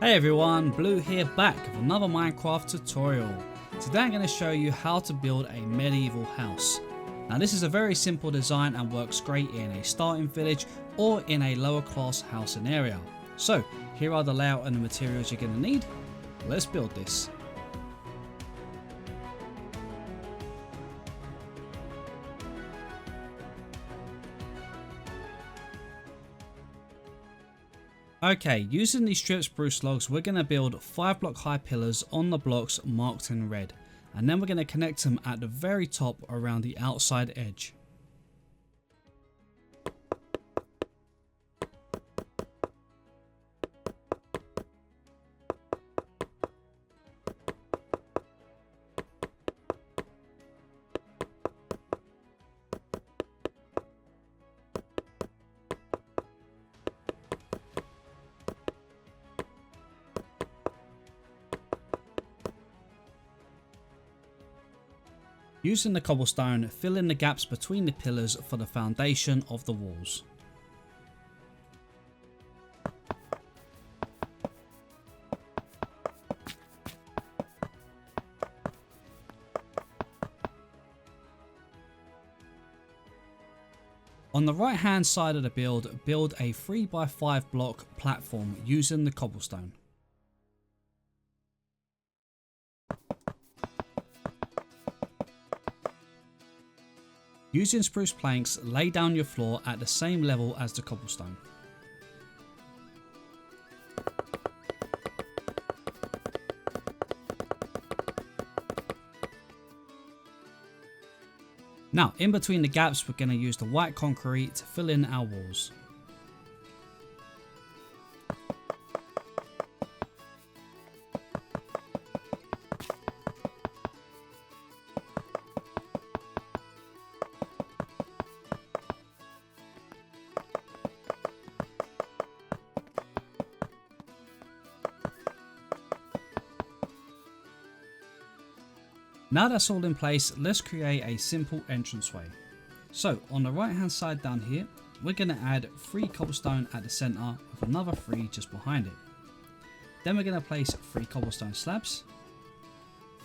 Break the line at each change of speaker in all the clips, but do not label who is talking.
Hey everyone, Blue here back with another Minecraft tutorial. Today I'm going to show you how to build a medieval house. Now this is a very simple design and works great in a starting village or in a lower class housing area. So here are the layout and the materials you're going to need. Let's build this. Okay, using these stripped spruce logs, we're going to build 5 block high pillars on the blocks marked in red, and then we're going to connect them at the very top around the outside edge. Using the cobblestone, fill in the gaps between the pillars for the foundation of the walls. On the right hand side of the build a 3x5 block platform using the cobblestone. Using spruce planks, lay down your floor at the same level as the cobblestone. Now, in between the gaps, we're going to use the white concrete to fill in our walls. Now that's all in place, let's create a simple entranceway. So on the right hand side down here, we're going to add 3 cobblestone at the center with another 3 just behind it. Then we're going to place 3 cobblestone slabs.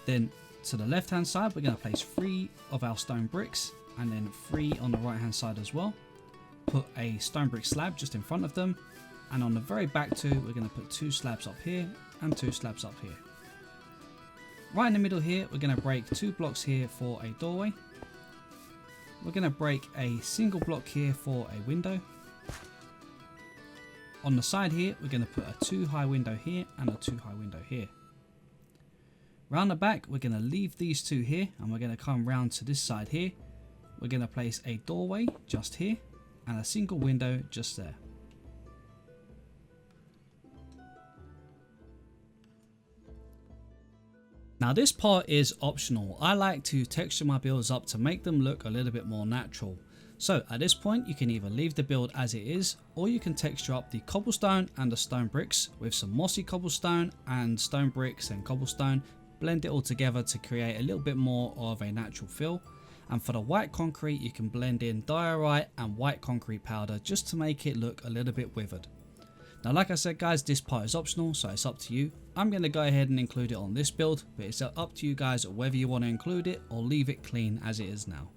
Then to the left hand side, we're going to place 3 of our stone bricks and then 3 on the right hand side as well. Put a stone brick slab just in front of them, and on the very back too, we're going to put 2 slabs up here and 2 slabs up here. Right in the middle here, we're going to break 2 blocks here for a doorway. We're going to break a single block here for a window. On the side here, we're going to put a 2 high window here and a 2 high window here. Round the back, we're going to leave these 2 here, and we're going to come round to this side here. We're going to place a doorway just here and a single window just there. Now this part is optional. I like to texture my builds up to make them look a little bit more natural. So at this point you can either leave the build as it is, or you can texture up the cobblestone and the stone bricks with some mossy cobblestone and stone bricks and cobblestone. Blend it all together to create a little bit more of a natural feel. And for the white concrete, you can blend in diorite and white concrete powder just to make it look a little bit withered. Now like I said guys, this part is optional, so it's up to you. I'm going to go ahead and include it on this build, but it's up to you guys whether you want to include it or leave it clean as it is now.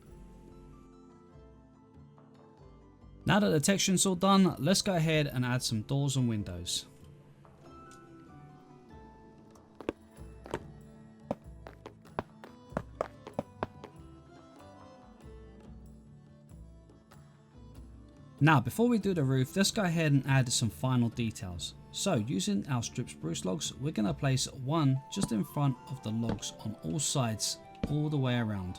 Now that the texturing's all done, let's go ahead and add some doors and windows. Now before we do the roof, let's go ahead and add some final details. So using our stripped spruce logs, we're going to place 1 just in front of the logs on all sides, all the way around.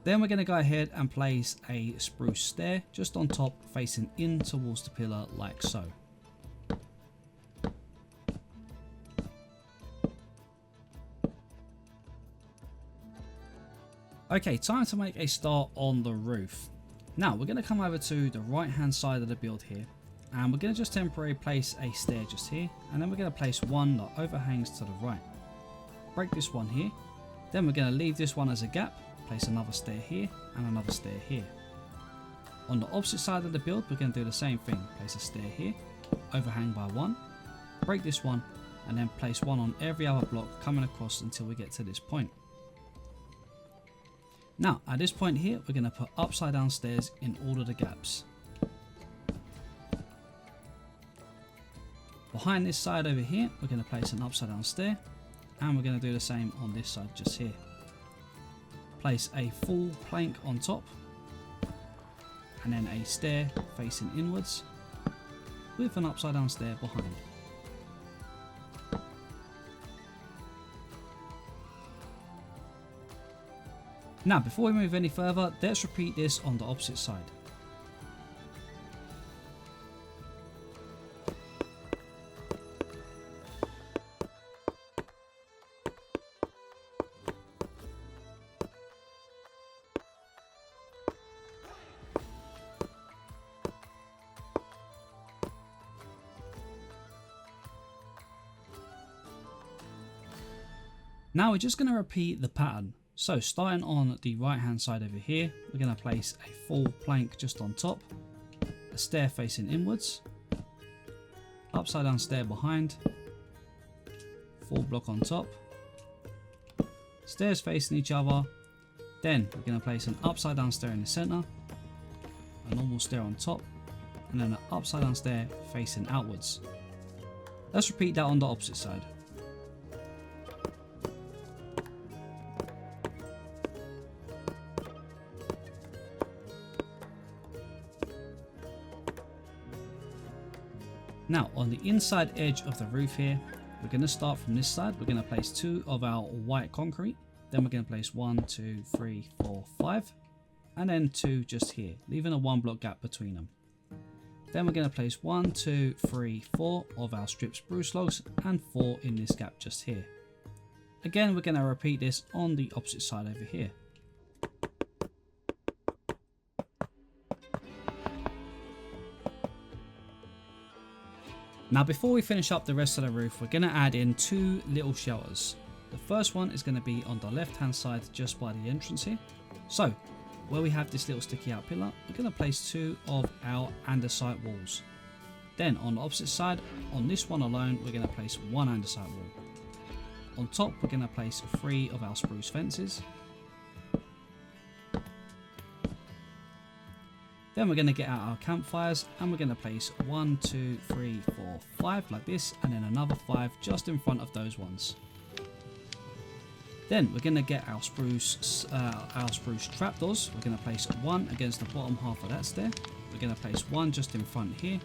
Then we're going to go ahead and place a spruce stair just on top, facing in towards the pillar like so. Okay, time to make a start on the roof. Now we're going to come over to the right hand side of the build here, and we're going to just temporarily place a stair just here, and then we're going to place one that overhangs to the right. Break this one here, then we're going to leave this one as a gap, place another stair here and another stair here. On the opposite side of the build, we're going to do the same thing. Place a stair here, overhang by one, break this one, and then place one on every other block coming across until we get to this point. Now at this point here, we're going to put upside down stairs in all of the gaps. Behind this side over here, we're going to place an upside down stair, and we're going to do the same on this side just here. Place a full plank on top, and then a stair facing inwards with an upside down stair behind. Now before we move any further, let's repeat this on the opposite side. Now we're just going to repeat the pattern. So starting on the right hand side over here, we're going to place a full plank just on top, a stair facing inwards, upside down stair behind, full block on top, stairs facing each other, then we're going to place an upside down stair in the center, a normal stair on top, and then an upside down stair facing outwards. Let's repeat that on the opposite side. Now on the inside edge of the roof here, we're going to start from this side. We're going to place 2 of our white concrete, then we're going to place 1, 2, 3, 4, 5, and then 2 just here, leaving a 1 block gap between them. Then we're going to place 1, 2, 3, 4 of our stripped spruce logs and 4 in this gap just here. Again, we're going to repeat this on the opposite side over here. Now before we finish up the rest of the roof, we're going to add in 2 little shelters. The first one is going to be on the left hand side just by the entrance here. So where we have this little sticky out pillar, we're going to place 2 of our andesite walls. Then on the opposite side, on this one alone, we're going to place 1 andesite wall. On top, we're going to place 3 of our spruce fences. Then we're going to get out our campfires and we're going to place 1, 2, 3, 4, 5 like this, and then another 5 just in front of those ones. Then we're going to get our spruce trapdoors. We're going to place 1 against the bottom half of that stair. We're going to place 1 just in front here.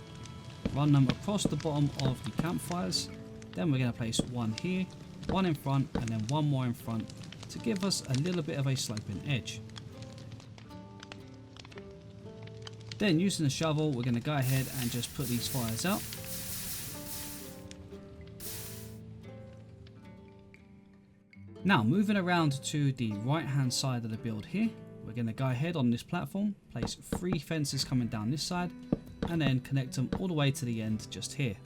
Run them across the bottom of the campfires. Then we're going to place 1 here, 1 in front, and then 1 more in front to give us a little bit of a sloping edge. Then using the shovel, we're going to go ahead and just put these fires out. Now moving around to the right hand side of the build here, we're going to go ahead on this platform, place 3 fences coming down this side, and then connect them all the way to the end just here.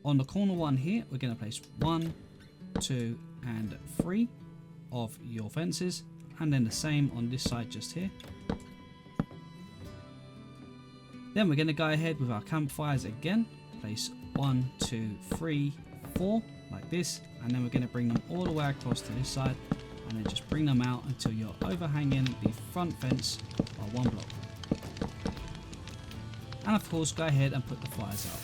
On the corner one here, we're going to place 1, 2 and 3 of your fences, and then the same on this side just here. Then we're going to go ahead with our campfires again, place 1, 2, 3, 4 like this, and then we're going to bring them all the way across to this side, and then just bring them out until you're overhanging the front fence by 1 block. And of course go ahead and put the fires out.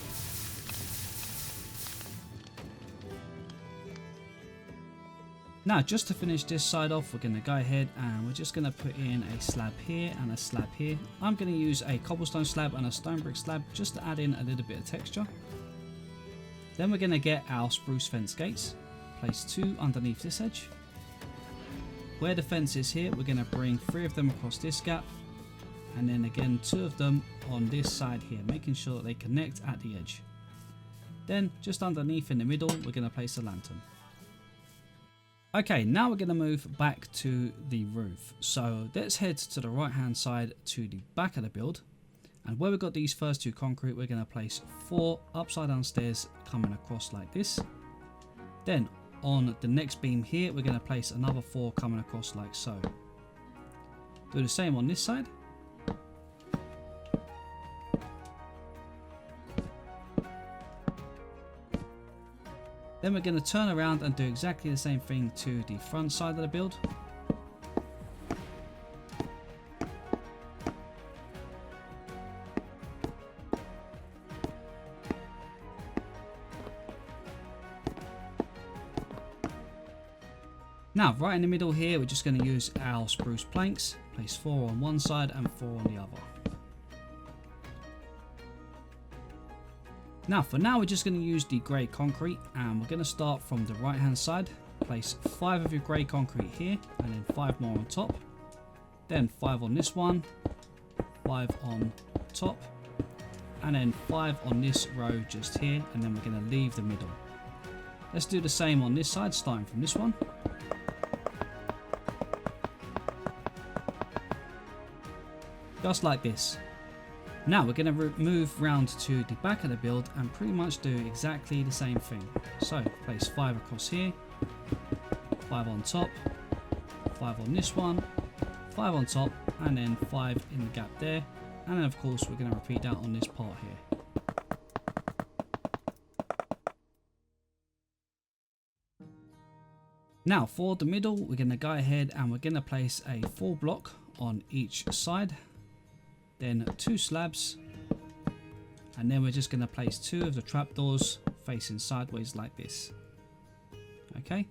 Now just to finish this side off, we're going to go ahead and we're just going to put in a slab here and a slab here. I'm going to use a cobblestone slab and a stone brick slab just to add in a little bit of texture. Then we're going to get our spruce fence gates, place 2 underneath this edge. Where the fence is here, we're going to bring 3 of them across this gap, and then again 2 of them on this side here, making sure that they connect at the edge. Then just underneath in the middle, we're going to place a lantern. Okay, now we're going to move back to the roof. So let's head to the right hand side to the back of the build. And where we've got these first 2 concrete, we're going to place 4 upside down stairs coming across like this. Then on the next beam here, we're going to place another 4 coming across like so. Do the same on this side. Then we're going to turn around and do exactly the same thing to the front side of the build. Now, right in the middle here, we're just going to use our spruce planks. Place 4 on one side and 4 on the other. Now, for now, we're just going to use the grey concrete, and we're going to start from the right hand side. Place 5 of your grey concrete here, and then 5 more on top. Then 5 on this one, 5 on top, and then 5 on this row just here, and then we're going to leave the middle. Let's do the same on this side, starting from this one. Just like this. Now we're going to move round to the back of the build and pretty much do exactly the same thing. So place 5 across here, 5 on top, 5 on this one, 5 on top, and then 5 in the gap there. And then of course we're going to repeat that on this part here. Now for the middle, we're going to go ahead and we're going to place a full block on each side. Then 2 slabs, and then we're just going to place 2 of the trapdoors facing sideways like this. Okay.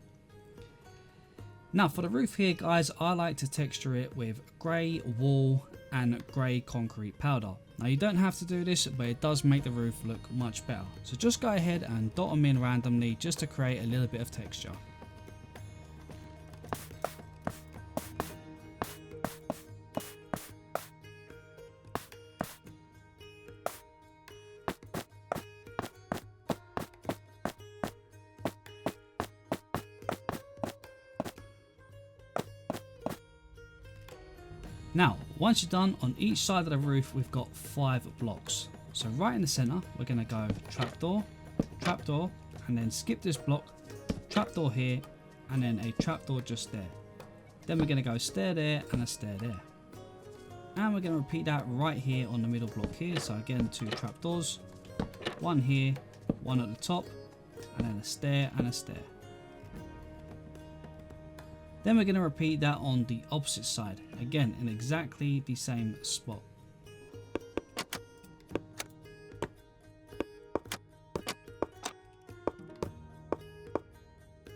Now for the roof here, guys, I like to texture it with grey wool and grey concrete powder. Now you don't have to do this, but it does make the roof look much better. So just go ahead and dot them in randomly just to create a little bit of texture. Now, once you're done, on each side of the roof, we've got 5 blocks. So right in the center, we're going to go trapdoor, trapdoor, and then skip this block, trapdoor here, and then a trapdoor just there. Then we're going to go stair there and a stair there. And we're going to repeat that right here on the middle block here. So again, 2 trapdoors, 1 here, 1 at the top, and then a stair and a stair. Then we're going to repeat that on the opposite side, again in exactly the same spot.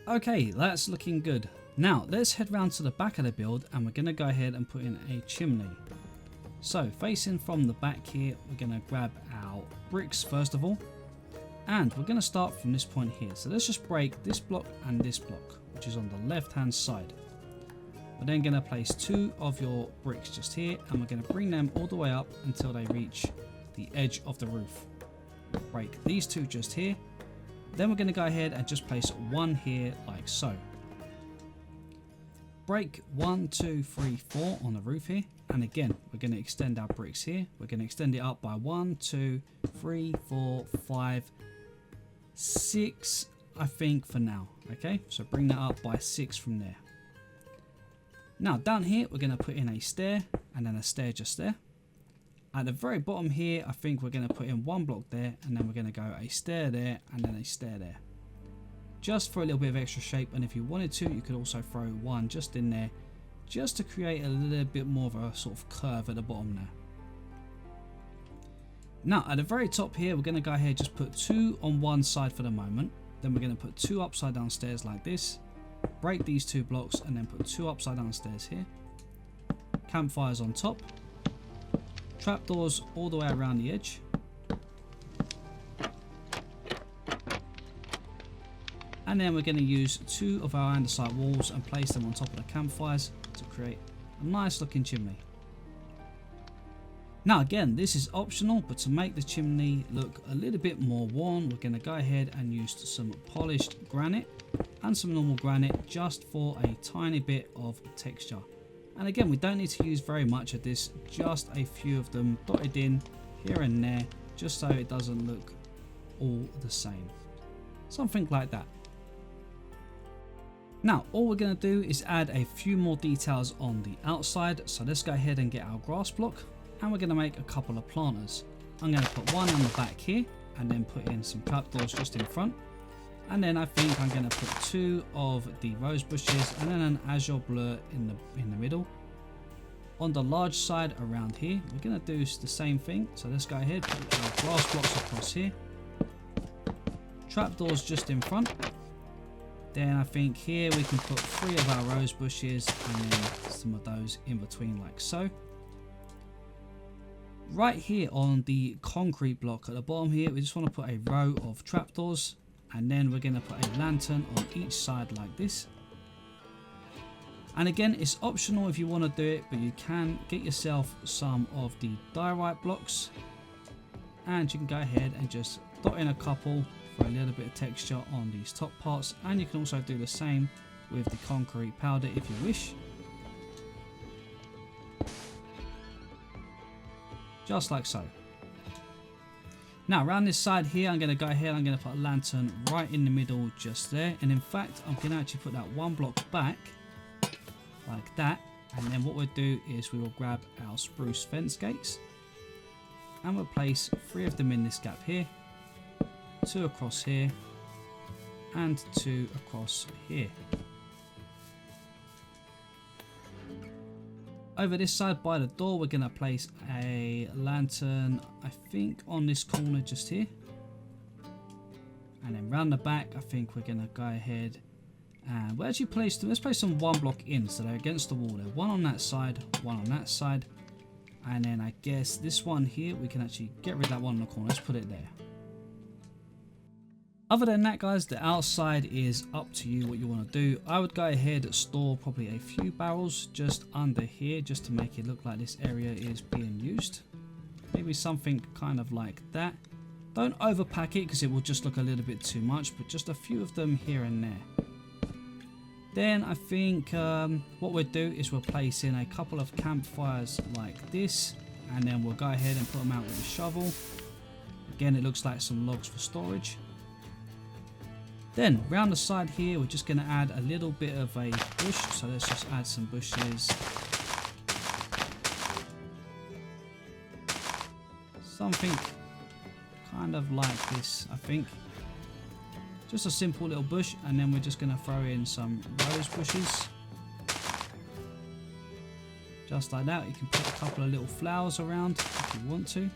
Okay, that's looking good. Now let's head round to the back of the build and we're going to go ahead and put in a chimney. So facing from the back here, we're going to grab our bricks first of all, and we're going to start from this point here. So let's just break this block and this block, which is on the left hand side. We're then going to place 2 of your bricks just here, and we're going to bring them all the way up until they reach the edge of the roof. Break these 2 just here. Then we're going to go ahead and just place 1 here like so. Break 1, 2, 3, 4 on the roof here, and again we're going to extend our bricks here. We're going to extend it up by 1, 2, 3, 4, 5, 6 I think for now. Okay, so bring that up by 6 from there. Now down here we're going to put in a stair and then a stair just there. At the very bottom here, I think we're going to put in 1 block there, and then we're going to go a stair there and then a stair there. Just for a little bit of extra shape, and if you wanted to, you could also throw 1 just in there, just to create a little bit more of a sort of curve at the bottom there. Now at the very top here, we're going to go ahead and just put 2 on one side for the moment. Then we're going to put 2 upside down stairs like this. Break these 2 blocks and then put 2 upside down stairs here. Campfires on top. Trapdoors all the way around the edge. And then we're going to use 2 of our andesite walls and place them on top of the campfires to create a nice looking chimney. Now again, this is optional, but to make the chimney look a little bit more worn, we're going to go ahead and use some polished granite and some normal granite just for a tiny bit of texture. And again, we don't need to use very much of this, just a few of them dotted in here and there, just so it doesn't look all the same. Something like that. Now all we're going to do is add a few more details on the outside. So let's go ahead and get our grass block, and we're going to make a couple of planters. I'm going to put one on the back here and then put in some trapdoors just in front. And then I think I'm going to put 2 of the rose bushes and then an azure blur in the middle. On the large side around here, we're going to do the same thing. So let's go ahead, put our grass blocks across here. Trapdoors just in front. Then I think here we can put 3 of our rose bushes and then some of those in between like so. Right here on the concrete block at the bottom here, we just want to put a row of trapdoors, and then we're going to put a lantern on each side like this. And again, it's optional if you want to do it, but you can get yourself some of the diorite blocks and you can go ahead and just dot in a couple for a little bit of texture on these top parts, and you can also do the same with the concrete powder if you wish. Just like so. Now around this side here, I'm going to go ahead, I'm going to put a lantern right in the middle just there, and in fact I'm going to actually put that one block back like that, and then what we'll do is we will grab our spruce fence gates and we'll place 3 of them in this gap here, 2 across here and 2 across here. Over this side by the door, we're going to place a lantern, I think on this corner just here. And then round the back, I think we're going to go ahead and we'll actually place them. Let's place them 1 block in so they're against the wall. There, 1 on that side, 1 on that side. And then I guess this one here, we can actually get rid of that one in the corner. Let's put it there. Other than that, guys, the outside is up to you what you want to do. I would go ahead and store probably a few barrels just under here just to make it look like this area is being used. Maybe something kind of like that. Don't overpack it because it will just look a little bit too much, but just a few of them here and there. Then I think what we'll do is we'll place in a couple of campfires like this, and then we'll go ahead and put them out with a shovel. Again, it looks like some logs for storage. Then round the side here, we're just going to add a little bit of a bush. So let's just add some bushes. Something kind of like this, I think. Just a simple little bush, and then we're just going to throw in some rose bushes. Just like that. You can put a couple of little flowers around if you want to.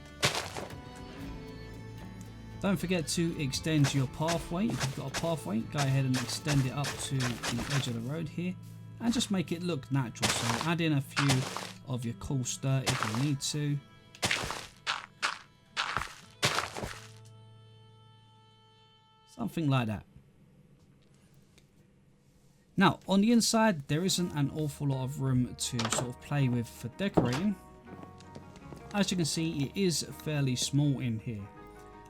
Don't forget to extend your pathway. If you've got a pathway, go ahead and extend it up to the edge of the road here and just make it look natural. So add in a few of your cool dirt if you need to. Something like that. Now on the inside, there isn't an awful lot of room to sort of play with for decorating. As you can see, it is fairly small in here.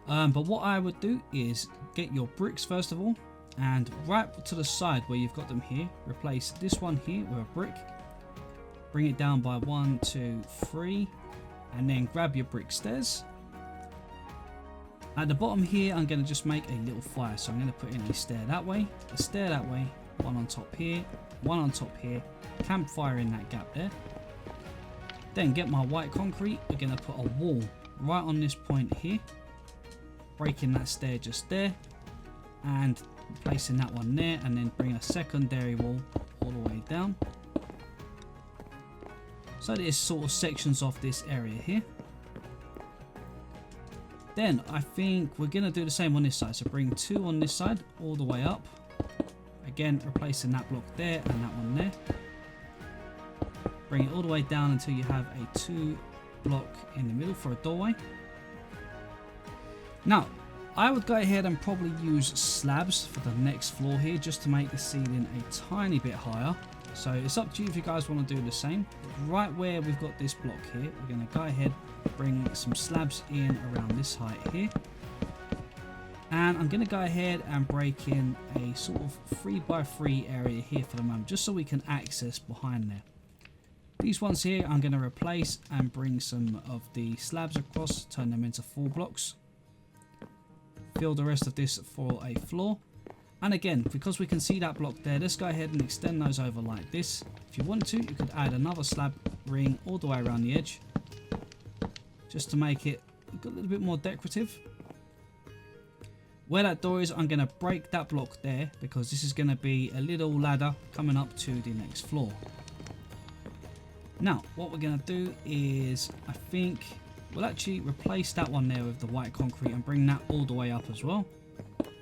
But what I would do is get your bricks first of all, and right to the side where you've got them here, replace this one here with a brick, bring it down by 1, 2, 3, and then grab your brick stairs. At the bottom here, I'm going to just make a little fire, so I'm going to put in a stair that way, a stair that way, 1 on top here, 1 on top here, campfire in that gap there. Then get my white concrete, we're going to put a wall right on this point here, breaking that stair just there and placing that one there, and then bring a secondary wall all the way down. So there's sort of sections of this area here. Then I think we're going to do the same on this side, so bring 2 on this side all the way up, again replacing that block there and that one there. Bring it all the way down until you have a 2 block in the middle for a doorway. Now, I would go ahead and probably use slabs for the next floor here just to make the ceiling a tiny bit higher. So it's up to you if you guys want to do the same. Right where we've got this block here, we're going to go ahead, bring some slabs in around this height here. And I'm going to go ahead and break in a sort of 3x3 area here for the moment, just so we can access behind there. These ones here I'm going to replace and bring some of the slabs across, turn them into 4 blocks. Fill the rest of this for a floor. And again, because we can see that block there, let's go ahead and extend those over like this. If you want to, you could add another slab ring all the way around the edge, just to make it a little bit more decorative. Where that door is, I'm going to break that block there, because this is going to be a little ladder coming up to the next floor. Now, what we're going to do is, I think we'll actually replace that one there with the white concrete and bring that all the way up as well.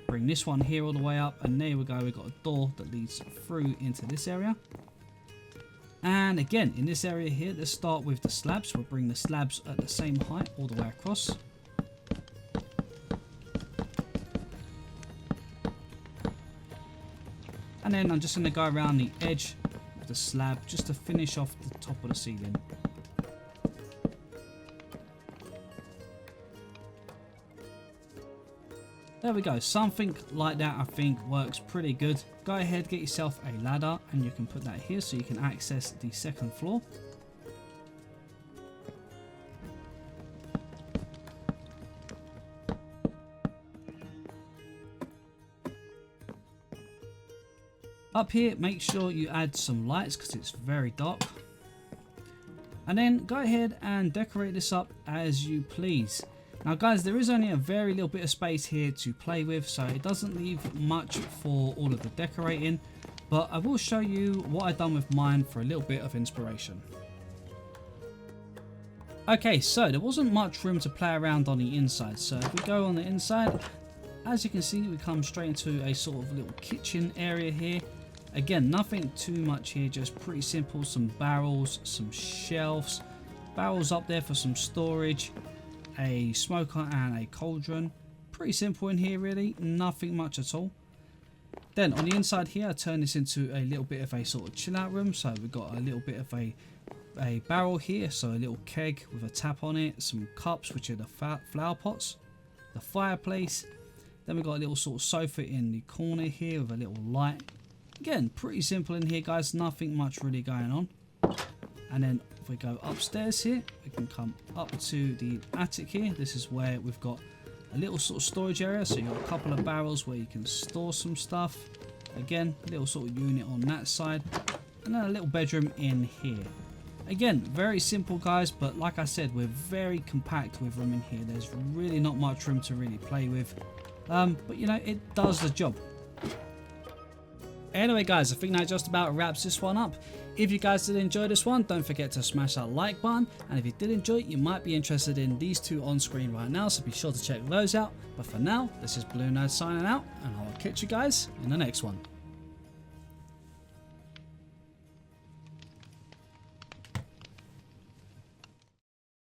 Bring this one here all the way up, and there we go, we've got a door that leads through into this area. And again, in this area here, let's start with the slabs. We'll bring the slabs at the same height all the way across. And then I'm just going to go around the edge of the slab just to finish off the top of the ceiling. There we go, something like that I think works pretty good. Go ahead, get yourself a ladder, and you can put that here so you can access the second floor. Up here, make sure you add some lights because it's very dark. And then go ahead and decorate this up as you please. Now guys, there is only a very little bit of space here to play with, so it doesn't leave much for all of the decorating, but I will show you what I've done with mine for a little bit of inspiration. Okay, so there wasn't much room to play around on the inside, so if we go on the inside, as you can see, we come straight into a sort of little kitchen area here. Again, nothing too much here, just pretty simple, some barrels, some shelves, barrels up there for some storage, a smoker and a cauldron. Pretty simple in here really, nothing much at all. Then on the inside here, I turn this into a little bit of a sort of chill out room. So we've got a little bit of a barrel here, so a little keg with a tap on it, some cups which are the flower pots, the fireplace. Then we've got a little sort of sofa in the corner here with a little light. Again, pretty simple in here guys, nothing much really going on. And then if we go upstairs here, we can come up to the attic here. This is where we've got a little sort of storage area. So you've got a couple of barrels where you can store some stuff. Again, a little sort of unit on that side. And then a little bedroom in here. Again, very simple guys, but like I said, we're very compact with room in here. There's really not much room to really play with. But you know, it does the job. Anyway guys, I think that just about wraps this one up. If you guys did enjoy this one, don't forget to smash that like button, and if you did enjoy it, you might be interested in these two on screen right now, so be sure to check those out. But for now, this is BlueNerd signing out, and I'll catch you guys in the next one.